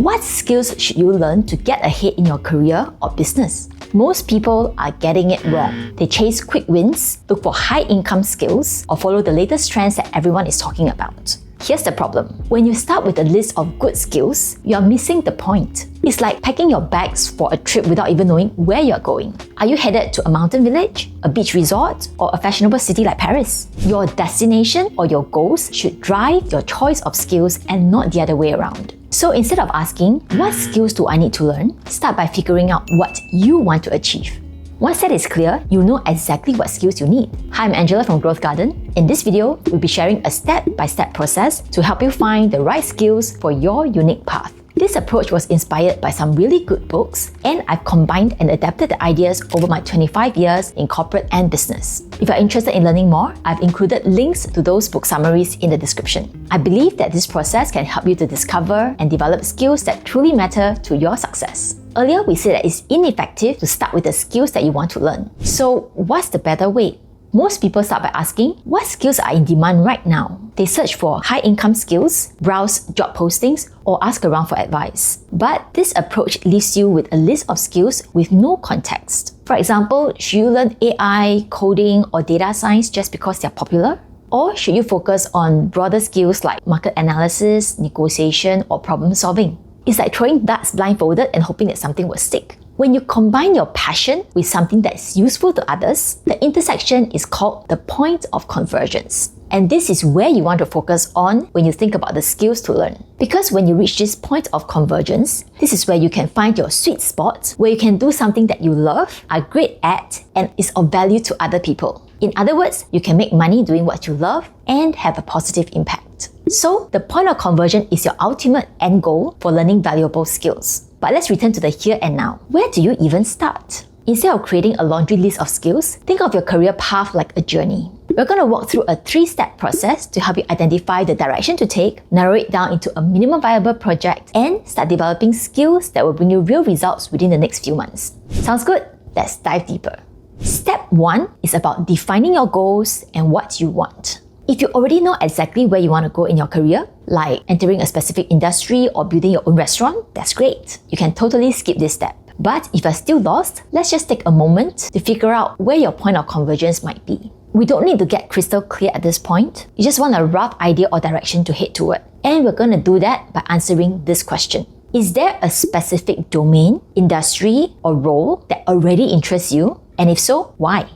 What skills should you learn to get ahead in your career or business? Most people are getting it wrong. They chase quick wins, look for high-income skills, or follow the latest trends that everyone is talking about. Here's the problem. When you start with a list of good skills, you are missing the point. It's like packing your bags for a trip without even knowing where you're going. Are you headed to a mountain village, a beach resort, or a fashionable city like Paris? Your destination or your goals should drive your choice of skills and not the other way around. So instead of asking, what skills do I need to learn? Start by figuring out what you want to achieve. Once that is clear, you'll know exactly what skills you need. Hi, I'm Angela from GrowthGarden. In this video, we'll be sharing a step-by-step process to help you find the right skills for your unique path. This approach was inspired by some really good books, and I've combined and adapted the ideas over my 25 years in corporate and business. If you're interested in learning more, I've included links to those book summaries in the description. I believe that this process can help you to discover and develop skills that truly matter to your success. Earlier, we said that it's ineffective to start with the skills that you want to learn. So, what's the better way? Most people start by asking, what skills are in demand right now? They search for high-income skills, browse job postings, or ask around for advice. But this approach leaves you with a list of skills with no context. For example, should you learn AI, coding, or data science just because they're popular? Or should you focus on broader skills like market analysis, negotiation, or problem solving? It's like throwing darts blindfolded and hoping that something will stick. When you combine your passion with something that's useful to others, the intersection is called the point of convergence. And this is where you want to focus on when you think about the skills to learn. Because when you reach this point of convergence, this is where you can find your sweet spot, where you can do something that you love, are great at, and is of value to other people. In other words, you can make money doing what you love and have a positive impact. So, the point of conversion is your ultimate end goal for learning valuable skills. But let's return to the here and now. Where do you even start? Instead of creating a laundry list of skills, think of your career path like a journey. We're going to walk through a 3-step process to help you identify the direction to take, narrow it down into a minimum viable project, and start developing skills that will bring you real results within the next few months. Sounds good? Let's dive deeper. Step 1 is about defining your goals and what you want. If you already know exactly where you want to go in your career, like entering a specific industry or building your own restaurant, that's great. You can totally skip this step. But if you're still lost, let's just take a moment to figure out where your point of convergence might be. We don't need to get crystal clear at this point. You just want a rough idea or direction to head toward. And we're going to do that by answering this question. Is there a specific domain, industry, or role that already interests you? And if so, why?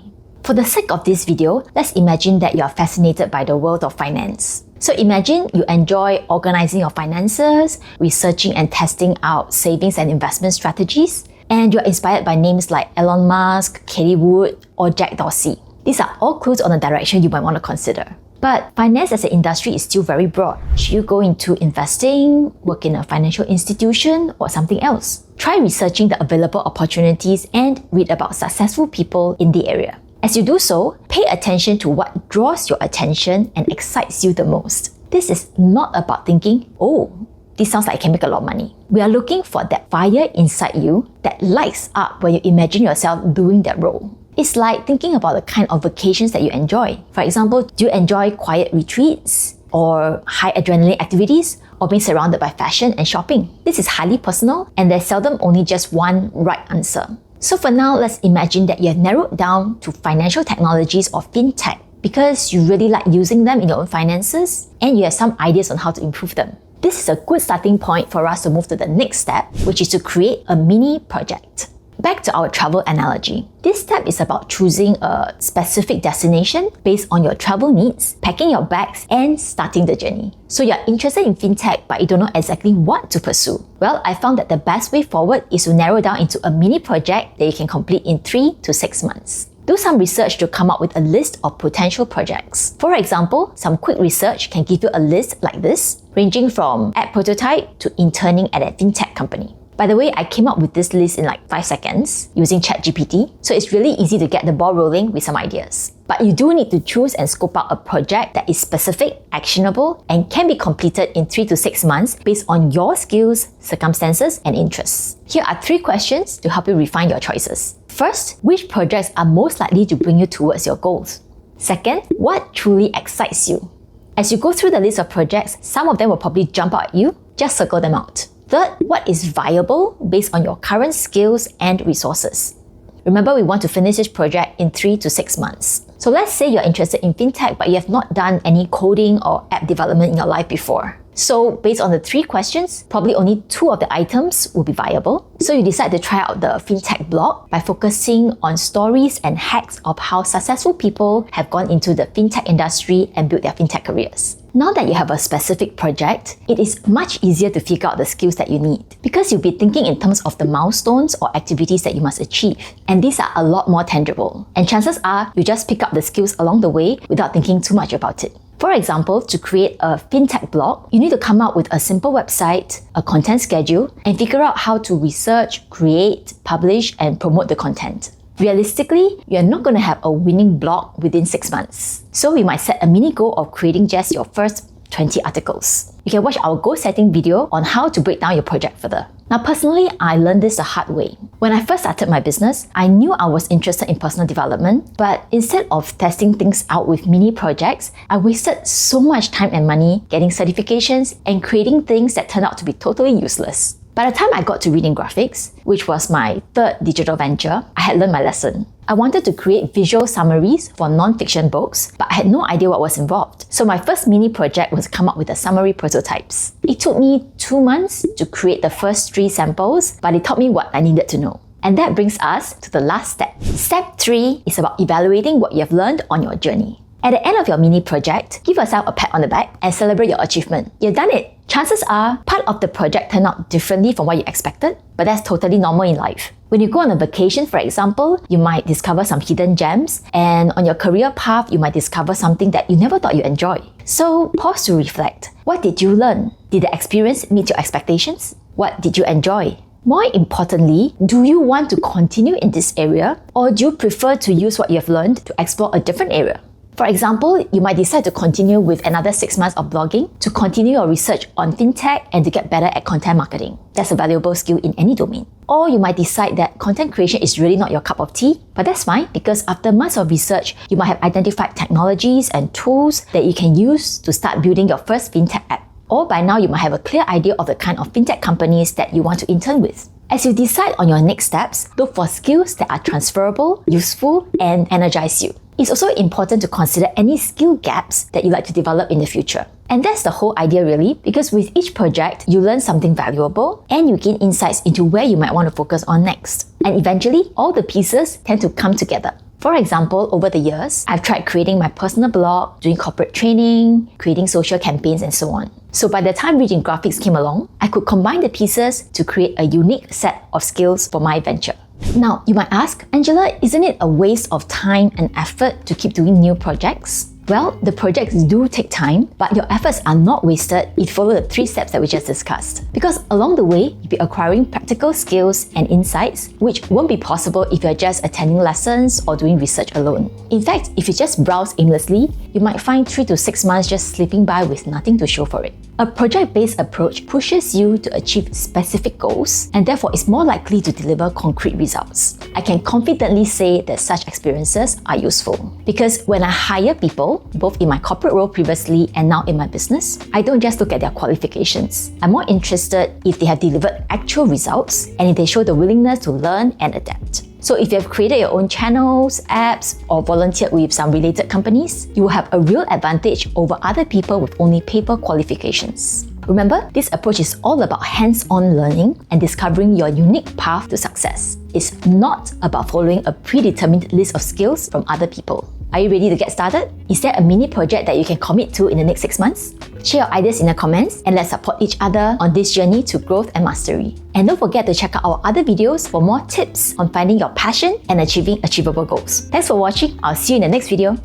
For the sake of this video, let's imagine that you are fascinated by the world of finance. So imagine you enjoy organizing your finances, researching and testing out savings and investment strategies, and you're inspired by names like Elon Musk, Katie Wood, or Jack Dorsey. These are all clues on the direction you might want to consider. But finance as an industry is still very broad. Should you go into investing, work in a financial institution, or something else? Try researching the available opportunities and read about successful people in the area. As you do so, pay attention to what draws your attention and excites you the most. This is not about thinking, oh, this sounds like I can make a lot of money. We are looking for that fire inside you that lights up when you imagine yourself doing that role. It's like thinking about the kind of vacations that you enjoy. For example, do you enjoy quiet retreats or high adrenaline activities or being surrounded by fashion and shopping? This is highly personal and there's seldom only just one right answer. So for now, let's imagine that you have narrowed down to financial technologies or fintech because you really like using them in your own finances and you have some ideas on how to improve them. This is a good starting point for us to move to the next step, which is to create a mini project. Back to our travel analogy. This step is about choosing a specific destination based on your travel needs, packing your bags, and starting the journey. So you're interested in fintech, but you don't know exactly what to pursue. Well, I found that the best way forward is to narrow down into a mini project that you can complete in 3 to 6 months. Do some research to come up with a list of potential projects. For example, some quick research can give you a list like this, ranging from app prototype to interning at a fintech company. By the way, I came up with this list in like 5 seconds using ChatGPT, so it's really easy to get the ball rolling with some ideas. But you do need to choose and scope out a project that is specific, actionable, and can be completed in 3 to 6 months based on your skills, circumstances, and interests. Here are 3 questions to help you refine your choices. First, which projects are most likely to bring you towards your goals? Second, what truly excites you? As you go through the list of projects, some of them will probably jump out at you. Just circle them out. Third, what is viable based on your current skills and resources? Remember, we want to finish this project in 3 to 6 months. So let's say you're interested in fintech, but you have not done any coding or app development in your life before. So based on the 3 questions, probably only 2 of the items will be viable. So you decide to try out the fintech blog by focusing on stories and hacks of how successful people have gone into the fintech industry and built their fintech careers. Now that you have a specific project, it is much easier to figure out the skills that you need because you'll be thinking in terms of the milestones or activities that you must achieve. And these are a lot more tangible. And chances are you just pick up the skills along the way without thinking too much about it. For example, to create a fintech blog, you need to come up with a simple website, a content schedule, and figure out how to research, create, publish, and promote the content. Realistically, you're not going to have a winning blog within 6 months. So we might set a mini goal of creating just your first 20 articles. You can watch our goal setting video on how to break down your project further. Now personally, I learned this the hard way. When I first started my business, I knew I was interested in personal development, but instead of testing things out with mini projects, I wasted so much time and money getting certifications and creating things that turned out to be totally useless. By the time I got to reading graphics, which was my 3rd digital venture, I had learned my lesson. I wanted to create visual summaries for non-fiction books, but I had no idea what was involved. So my first mini project was to come up with the summary prototypes. It took me 2 months to create the first 3 samples, but it taught me what I needed to know. And that brings us to the last step. Step 3 is about evaluating what you have learned on your journey. At the end of your mini project, give yourself a pat on the back and celebrate your achievement. You've done it! Chances are, part of the project turned out differently from what you expected, but that's totally normal in life. When you go on a vacation, for example, you might discover some hidden gems, and on your career path, you might discover something that you never thought you'd enjoy. So pause to reflect. What did you learn? Did the experience meet your expectations? What did you enjoy? More importantly, do you want to continue in this area, or do you prefer to use what you have learned to explore a different area? For example, you might decide to continue with another 6 months of blogging, to continue your research on fintech and to get better at content marketing. That's a valuable skill in any domain. Or you might decide that content creation is really not your cup of tea, but that's fine because after months of research, you might have identified technologies and tools that you can use to start building your first fintech app. Or by now, you might have a clear idea of the kind of fintech companies that you want to intern with. As you decide on your next steps, look for skills that are transferable, useful, and energize you. It's also important to consider any skill gaps that you'd like to develop in the future. And that's the whole idea really, because with each project, you learn something valuable and you gain insights into where you might want to focus on next. And eventually, all the pieces tend to come together. For example, over the years, I've tried creating my personal blog, doing corporate training, creating social campaigns, and so on. So by the time reading graphics came along, I could combine the pieces to create a unique set of skills for my venture. Now, you might ask, Angela, isn't it a waste of time and effort to keep doing new projects? Well, the projects do take time, but your efforts are not wasted if you follow the 3 steps that we just discussed. Because along the way, you'll be acquiring practical skills and insights, which won't be possible if you're just attending lessons or doing research alone. In fact, if you just browse aimlessly, you might find 3 to 6 months just slipping by with nothing to show for it. A project-based approach pushes you to achieve specific goals and therefore is more likely to deliver concrete results. I can confidently say that such experiences are useful because when I hire people, both in my corporate role previously and now in my business, I don't just look at their qualifications. I'm more interested if they have delivered actual results and if they show the willingness to learn and adapt. So if you have created your own channels, apps, or volunteered with some related companies, you will have a real advantage over other people with only paper qualifications. Remember, this approach is all about hands-on learning and discovering your unique path to success. It's not about following a predetermined list of skills from other people. Are you ready to get started? Is there a mini project that you can commit to in the next 6 months? Share your ideas in the comments and let's support each other on this journey to growth and mastery. And don't forget to check out our other videos for more tips on finding your passion and achieving achievable goals. Thanks for watching. I'll see you in the next video.